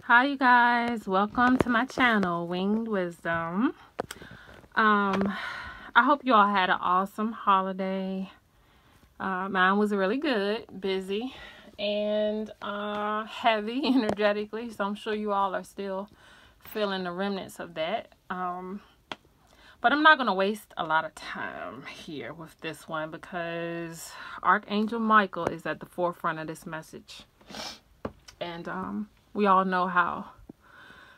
Hi you guys, welcome to my channel, Winged Wisdom. I hope you all had an awesome holiday. Mine was really good, busy, and heavy energetically, so I'm sure you all are still feeling the remnants of that. But I'm not going to waste a lot of time here with this one because Archangel Michael is at the forefront of this message. And we all know how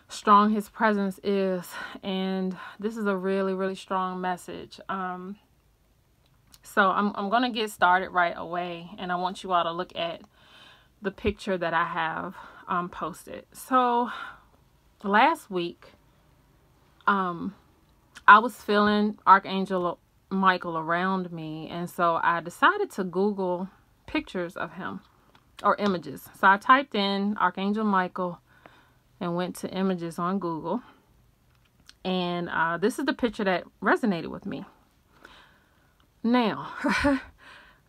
strong his presence is, and this is a really strong message. So I'm gonna get started right away, and I want you all to look at the picture that I have posted. So last week I was feeling Archangel Michael around me, and so I decided to Google pictures of him or images. So I typed in Archangel Michael and went to images on Google, and this is the picture that resonated with me. Now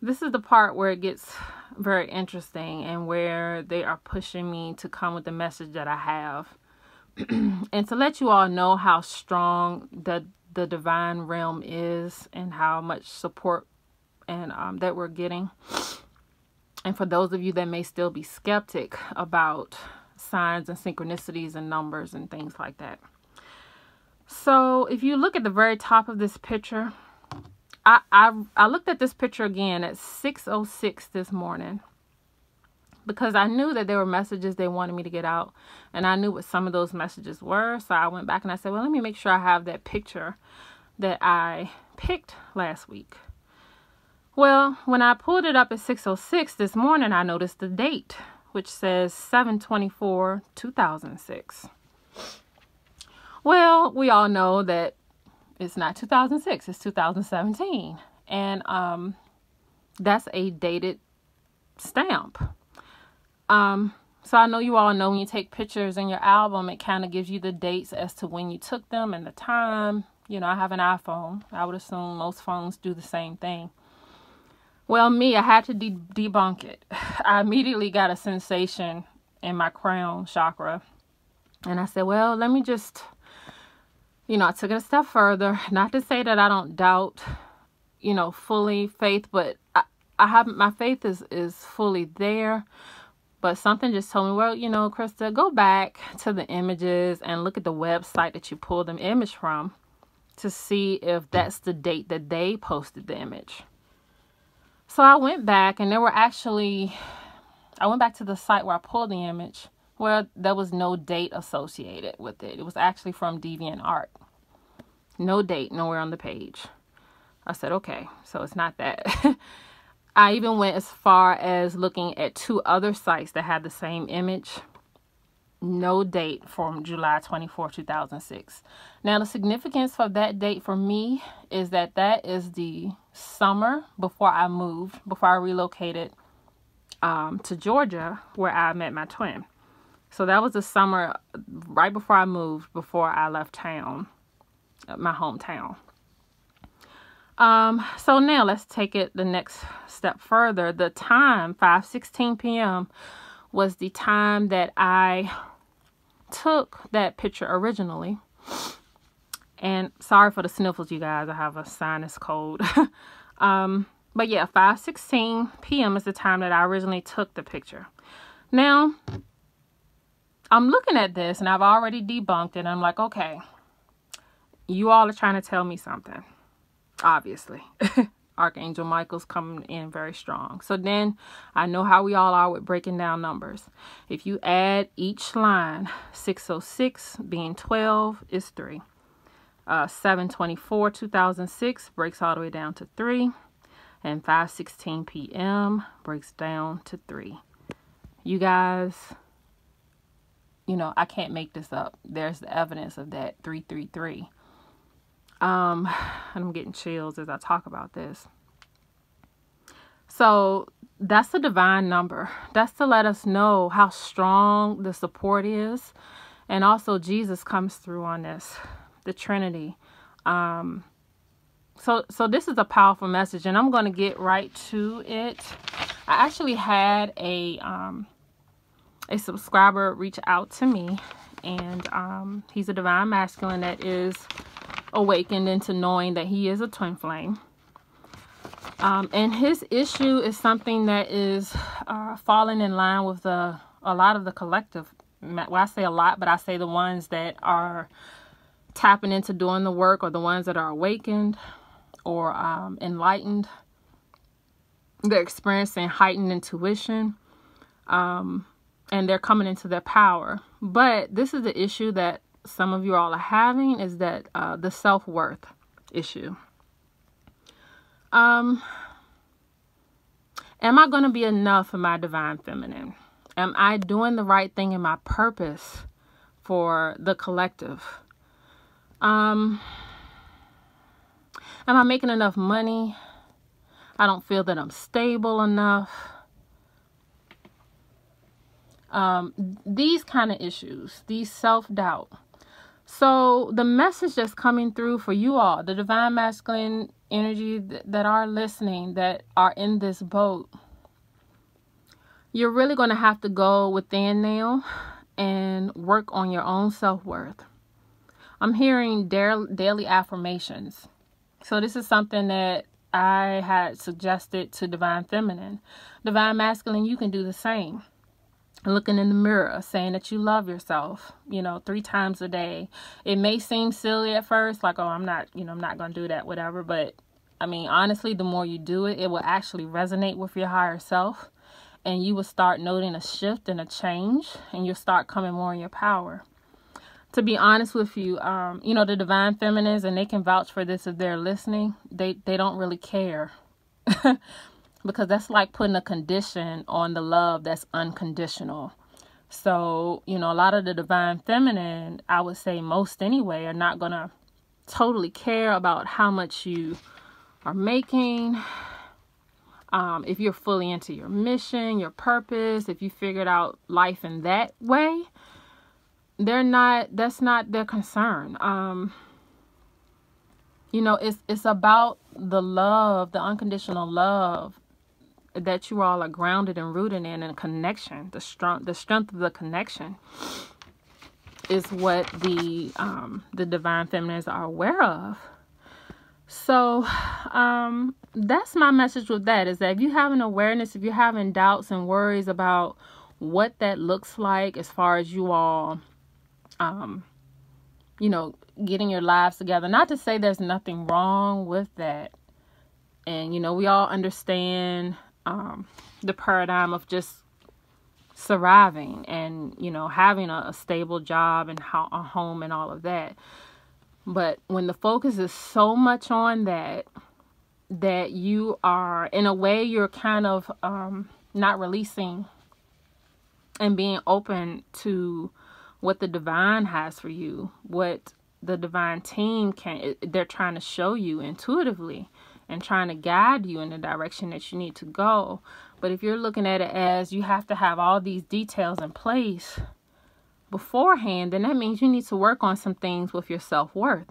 this is the part where it gets very interesting and where they are pushing me to come with the message that I have and to let you all know how strong the divine realm is and how much support and that we're getting. And for those of you that may still be skeptic about signs and synchronicities and numbers and things like that. So if you look at the very top of this picture, I looked at this picture again at 6:06 this morning because I knew that there were messages they wanted me to get out, and I knew what some of those messages were. So I went back and I said, well, let me make sure I have that picture that I picked last week. Well, when I pulled it up at 6:06 this morning, I noticed the date, which says 7/24/2006. Well, we all know that it's not 2006, it's 2017. And that's a dated stamp. So I know you all know when you take pictures in your album, it kind of gives you the dates as to when you took them and the time. You know, I have an iPhone. I would assume most phones do the same thing. Well, I had to debunk it. I immediately got a sensation in my crown chakra. And I said, well, let me just, I took it a step further. Not to say that I don't doubt, fully faith, but I have, my faith is fully there. But something just told me, well, Krista, go back to the images and look at the website that you pulled the image from to see if that's the date that they posted the image. So I went back, and I went back to the site where I pulled the image, where there was no date associated with it. It was actually from DeviantArt. No date, nowhere on the page. I said, okay, so it's not that. I even went as far as looking at 2 other sites that had the same image. No date from July 24, 2006. Now, the significance of that date for me is that is the summer before I relocated to Georgia, where I met my twin. So that was the summer right before I moved, before I left town, my hometown. So now let's take it the next step further. The time, 5:16 p.m., was the time that I took that picture originally. And sorry for the sniffles, you guys. I have a sinus cold. But yeah, 5:16 p.m. is the time that I originally took the picture. Now, I'm looking at this, and I've already debunked it. And I'm like, okay, you all are trying to tell me something. Obviously. Archangel Michael's coming in very strong. So then I know how we all are with breaking down numbers. If you add each line, 606 being 12 is 3. 7/24/2006 breaks all the way down to 3. And 5:16 p.m. breaks down to 3. You guys, I can't make this up. There's the evidence of that, 333. And I'm getting chills as I talk about this. So that's the divine number. That's to let us know how strong the support is. And also Jesus comes through on this, the Trinity. So this is a powerful message, and I'm going to get right to it. I actually had a a subscriber reached out to me, and he's a divine masculine that is awakened into knowing that he is a twin flame. And his issue is something that is falling in line with a lot of the collective. Well, I say a lot, but I say the ones that are tapping into doing the work, or the ones that are awakened or enlightened. They're experiencing heightened intuition, and they're coming into their power. But this is the issue that some of you all are having, is that the self-worth issue. Am I going to be enough for my divine feminine? Am I doing the right thing in my purpose for the collective? Am I making enough money? I don't feel that I'm stable enough. These kind of issues, these self-doubt. So the message that's coming through for you all, the divine masculine energy that are listening, that are in this boat, you're really going to have to go within now and work on your own self-worth. I'm hearing daily affirmations. So this is something that I had suggested to divine feminine. Divine masculine, you can do the same. Looking in the mirror, saying that you love yourself, 3 times a day. It may seem silly at first, like, oh, I'm not going to do that, whatever. But I mean, honestly, the more you do it, it will actually resonate with your higher self. And you will start noting a shift and a change, and you'll start coming more in your power. To be honest with you, the divine feminines, and they can vouch for this if they're listening, they don't really care. Because that's like putting a condition on the love that's unconditional. So, a lot of the divine feminine, I would say most anyway, are not going to totally care about how much you are making. If you're fully into your mission, your purpose, if you figured out life in that way, that's not their concern. It's about the love, the unconditional love that you all are grounded and rooted in, and connection. The strength of the connection is what the divine feminines are aware of. So that's my message with that, is that if you have an awareness, if you're having doubts and worries about what that looks like as far as you all getting your lives together, not to say there's nothing wrong with that. And, we all understand the paradigm of just surviving and, having a stable job and a home and all of that. But when the focus is so much on that you are, in a way, you're kind of not releasing and being open to what the divine has for you, what the divine team they're trying to show you intuitively and trying to guide you in the direction that you need to go. But if you're looking at it as you have to have all these details in place beforehand, then that means you need to work on some things with your self-worth.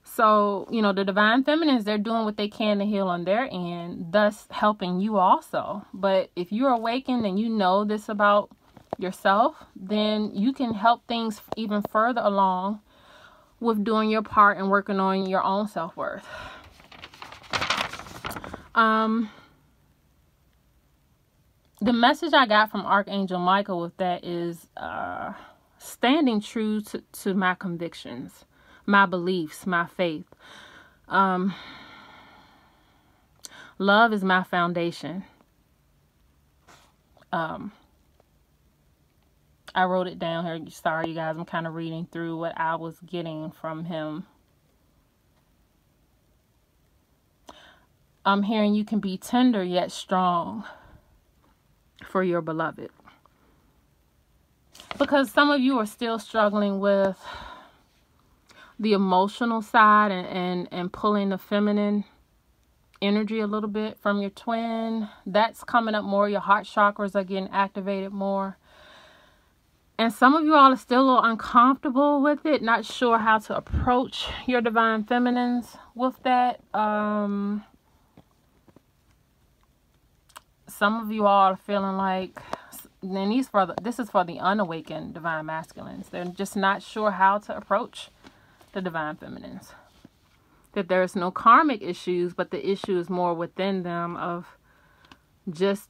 So, the divine feminines, they're doing what they can to heal on their end, thus helping you also. But if you're awakened and you know this about yourself, then you can help things even further along with doing your part and working on your own self-worth. The message I got from Archangel Michael with that is standing true to my convictions, my beliefs, my faith. Love is my foundation. I wrote it down here. Sorry, you guys. I'm kind of reading through what I was getting from him. I'm hearing you can be tender yet strong for your beloved. Because some of you are still struggling with the emotional side and pulling the feminine energy a little bit from your twin. That's coming up more. Your heart chakras are getting activated more. And some of you all are still a little uncomfortable with it, not sure how to approach your divine feminines with that. Some of you all are feeling like then this is for the unawakened divine masculines. They're just not sure how to approach the divine feminines. That there's no karmic issues, but the issue is more within them of just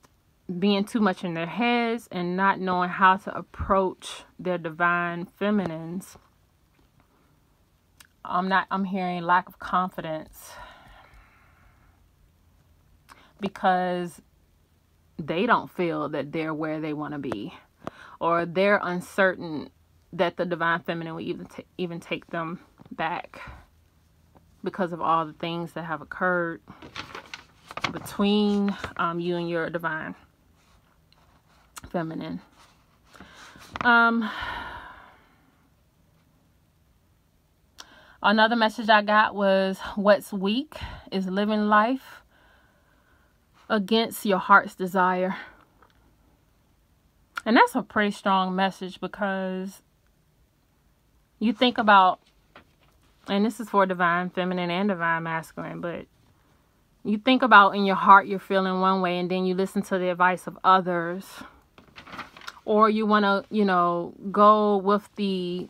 being too much in their heads and not knowing how to approach their divine feminines. I'm hearing lack of confidence because they don't feel that they're where they want to be, or they're uncertain that the divine feminine will even take them back because of all the things that have occurred between you and your divine feminine. Another message I got was, what's weak is living life against your heart's desire. And that's a pretty strong message, because you think about, and this is for divine feminine and divine masculine, but you think about in your heart you're feeling one way, and then you listen to the advice of others, or you want to, go with the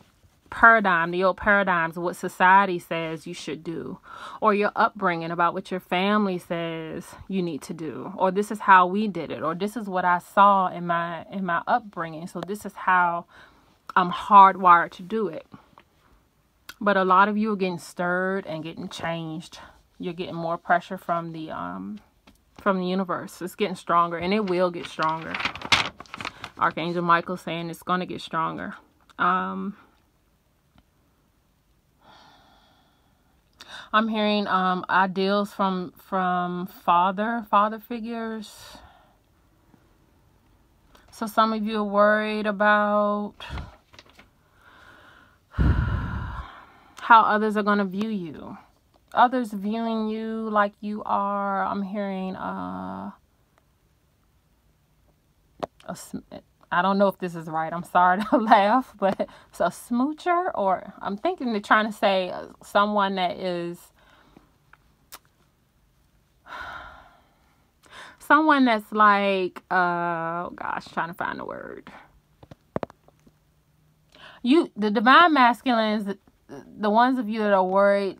old paradigms of what society says you should do, or your upbringing about what your family says you need to do, or this is how we did it, or this is what I saw in my upbringing, so this is how I'm hardwired to do it. But a lot of you are getting stirred and getting changed. You're getting more pressure from the universe. It's getting stronger, and it will get stronger. Archangel Michael saying it's going to get stronger. I'm hearing ideals from father figures. So some of you are worried about how others are going to view you. Others viewing you like you are, I'm hearing I don't know if this is right. I'm sorry to laugh, but it's a smoocher, or I'm thinking they're trying to say someone that is someone that's like, trying to find the word. The divine masculines, the ones of you that are worried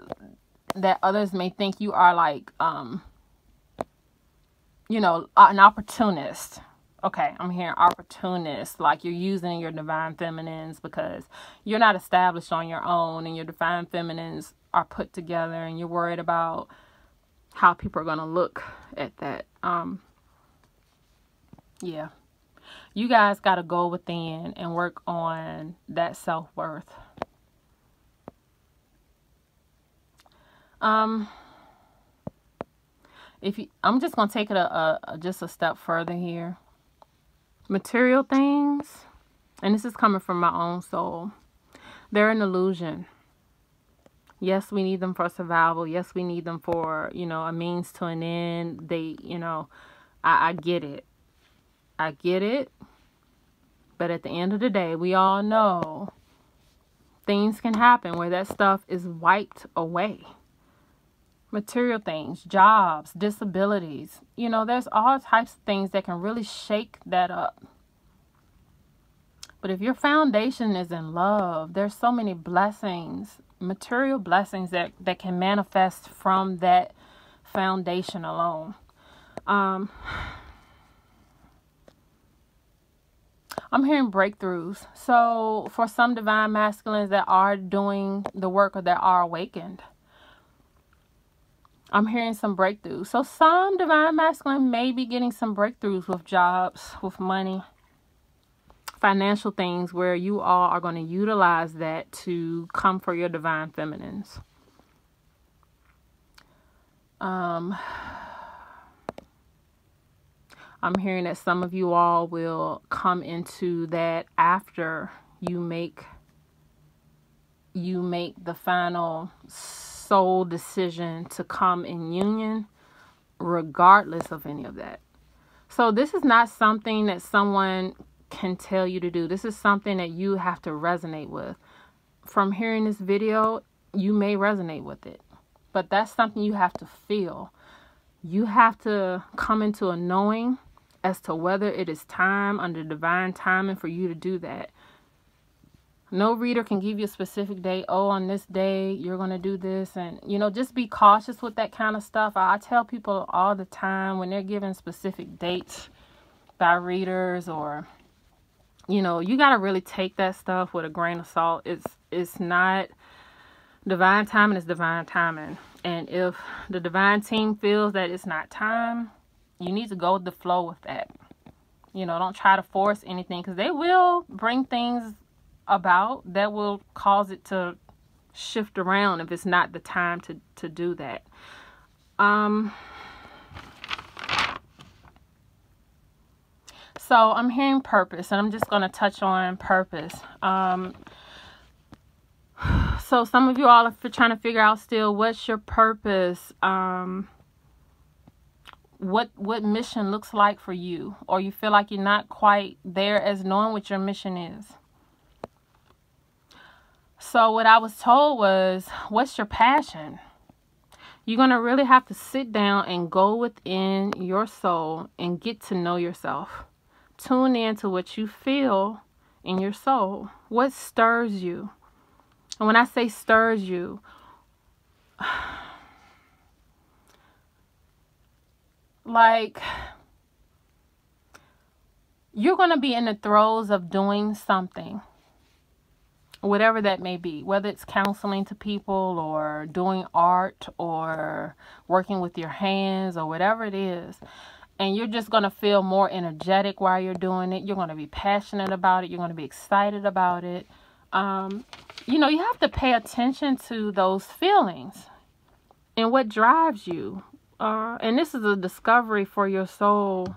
that others may think you are like, an opportunist. Okay, I'm hearing opportunist, like you're using your divine feminines because you're not established on your own, and your divine feminines are put together, and you're worried about how people are going to look at that. Yeah. You guys got to go within and work on that self-worth. I'm just going to take it just a step further here. Material things, and this is coming from my own soul, they're an illusion. Yes, we need them for survival. Yes, we need them for, a means to an end. I get it. I get it. But at the end of the day, we all know things can happen where that stuff is wiped away. Material things, jobs, disabilities. There's all types of things that can really shake that up. But if your foundation is in love, there's so many blessings, material blessings that can manifest from that foundation alone. I'm hearing breakthroughs. So for some divine masculines that are doing the work or that are awakened, I'm hearing some breakthroughs. So some divine masculine may be getting some breakthroughs with jobs, with money, financial things, where you all are going to utilize that to come for your divine feminines. I'm hearing that some of you all will come into that after you make the final soul decision to come in union, regardless of any of that. So this is not something that someone can tell you to do. This is something that you have to resonate with. From hearing this video, you may resonate with it, but that's something you have to feel. You have to come into a knowing as to whether it is time under divine timing for you to do that. No reader can give you a specific date. Oh, on this day, you're going to do this. And, just be cautious with that kind of stuff. I tell people all the time when they're given specific dates by readers, or, you got to really take that stuff with a grain of salt. It's not divine timing, it's divine timing. And if the divine team feels that it's not time, you need to go with the flow with that. Don't try to force anything, because they will bring things about that will cause it to shift around if it's not the time to do that. So I'm hearing purpose, and I'm just going to touch on purpose. So some of you all are trying to figure out still, what's your purpose? What mission looks like for you, or you feel like you're not quite there as knowing what your mission is. So what I was told was, what's your passion? You're going to really have to sit down and go within your soul and get to know yourself. Tune in to what you feel in your soul. What stirs you? And when I say stirs you, like, you're going to be in the throes of doing something, whatever that may be, whether it's counseling to people, or doing art, or working with your hands, or whatever it is. And you're just going to feel more energetic while you're doing it. You're going to be passionate about it. You're going to be excited about it. You have to pay attention to those feelings and what drives you. And this is a discovery for your soul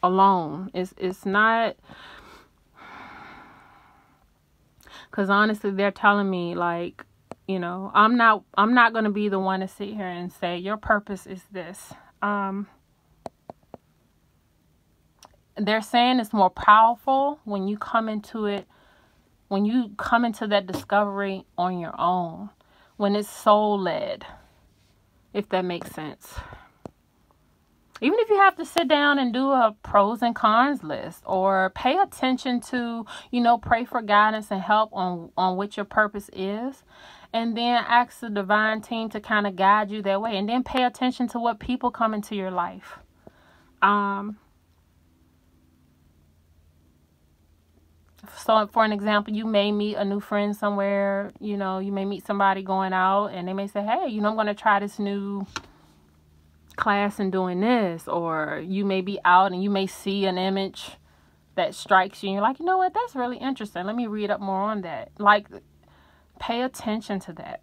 alone. It's not, because honestly, they're telling me, like, I'm not going to be the one to sit here and say your purpose is this. They're saying it's more powerful when you come into it, when you come into that discovery on your own, when it's soul led, if that makes sense. Even if you have to sit down and do a pros and cons list, or pay attention to, pray for guidance and help on what your purpose is, and then ask the divine team to kind of guide you that way, and then pay attention to what people come into your life. So for an example, you may meet a new friend somewhere, you may meet somebody going out, and they may say, hey, I'm going to try this new class and doing this. Or you may be out and you may see an image that strikes you, and you're like, you know what, that's really interesting. Let me read up more on that. Like, pay attention to that.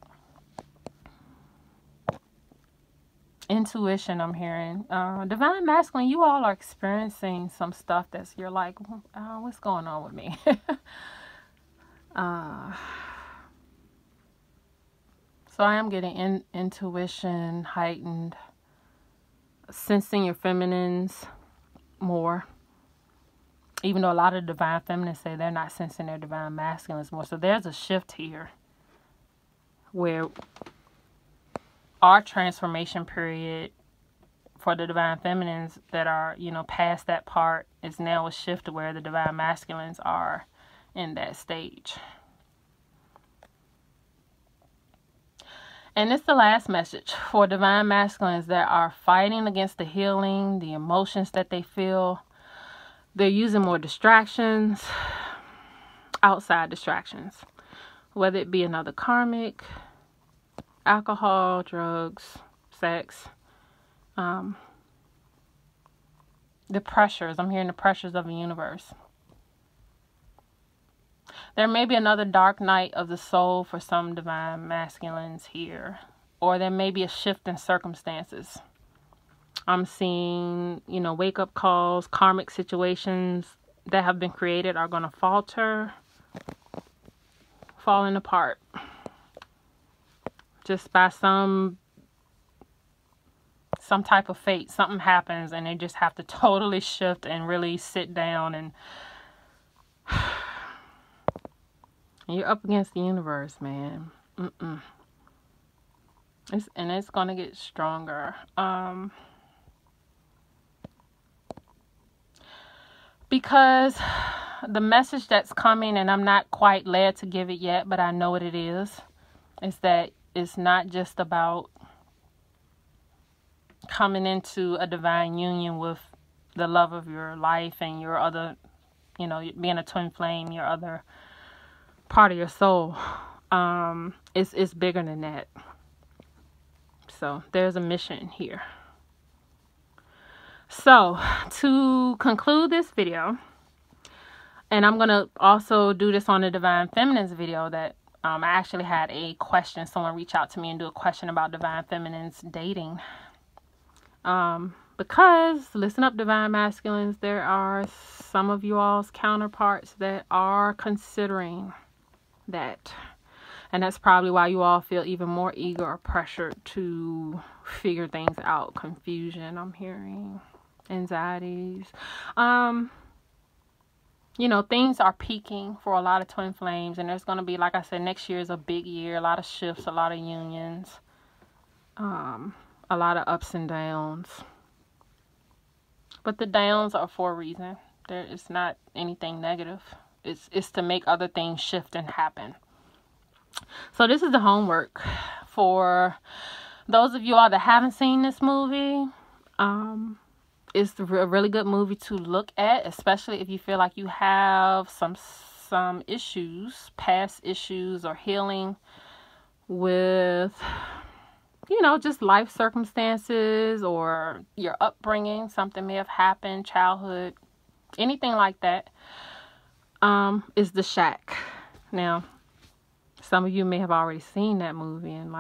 Intuition, I'm hearing. Divine Masculine, you all are experiencing some stuff that's, you're like, what's going on with me? So I am getting intuition heightened, sensing your feminines more. Even though a lot of divine feminines say they're not sensing their divine masculines more. So there's a shift here where our transformation period for the divine feminines that are, past that part is now a shift to where the divine masculines are in that stage. And it's the last message for divine masculines that are fighting against the healing, the emotions that they feel. They're using more distractions, outside distractions, whether it be another karmic, alcohol, drugs, sex, the pressures. I'm hearing the pressures of the universe. There may be another dark night of the soul for some divine masculines here, or there may be a shift in circumstances. I'm seeing, wake-up calls, karmic situations that have been created are going to falter, falling apart. Just by some type of fate, something happens and they just have to totally shift and really sit down, and you're up against the universe, man. It's going to get stronger. because the message that's coming, and I'm not quite led to give it yet, but I know what it is that it's not just about coming into a divine union with the love of your life and your other, you know, being a twin flame, your other part of your soul. It's bigger than that. So there's a mission here. So to conclude this video, and I'm going to also do this on the Divine Feminine's video that I actually had a question. Someone reach out to me and do a question about Divine Feminine's dating. Because, listen up, Divine Masculines, there are some of you all's counterparts that are considering that. And that's probably why you all feel even more eager or pressured to figure things out. Confusion, I'm hearing. Anxieties. You know, things are peaking for a lot of twin flames. And there's going to be, like I said, next year is a big year. A lot of shifts, a lot of unions. A lot of ups and downs. But the downs are for a reason. There is not anything negative. It's to make other things shift and happen. So this is the homework for those of you all that haven't seen this movie. It's a really good movie to look at, especially if you feel like you have some issues, past issues, or healing with, you know, just life circumstances or your upbringing. Something may have happened, childhood, anything like that. Is The Shack. Now, some of you may have already seen that movie and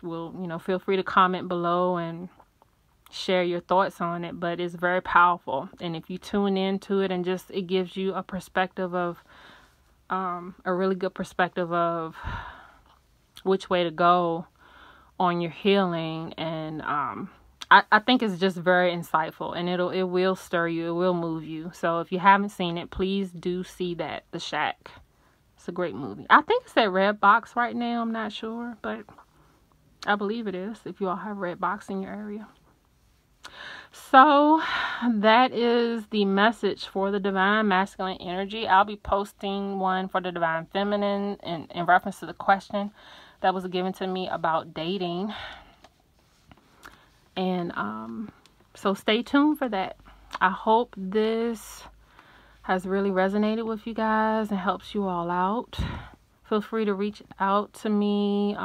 feel free to comment below and share your thoughts on it, but it's very powerful. And if you tune into it and it gives you a perspective of, a really good perspective of which way to go on your healing. And, I think it's just very insightful, and it will stir you. It will move you. So if you haven't seen it, please do see that, The Shack. It's a great movie. I think it's at Redbox right now. I'm not sure, but I believe it is, if you all have Redbox in your area. So that is the message for the Divine Masculine energy. I'll be posting one for the Divine Feminine in reference to the question that was given to me about dating. And so stay tuned for that. I hope this has really resonated with you guys and helps you all out. Feel free to reach out to me.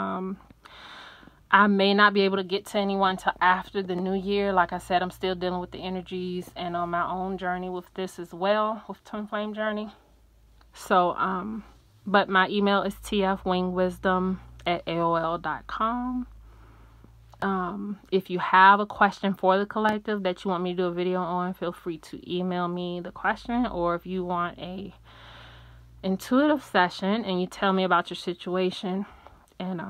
I may not be able to get to anyone till after the new year. Like I said, I'm still dealing with the energies and on my own journey with this as well, with Twin Flame Journey. So, but my email is tfwingwisdom@aol.com. If you have a question for the collective that you want me to do a video on, feel free to email me the question. Or if you want a intuitive session and you tell me about your situation, and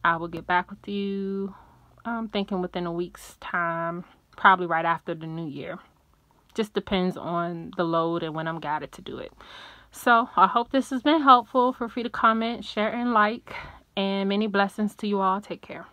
I will get back with you. I'm thinking within a week's time, probably right after the new year. Just depends on the load and when I'm guided to do it. So I hope this has been helpful. Feel free to comment, share, and like. And many blessings to you all. Take care.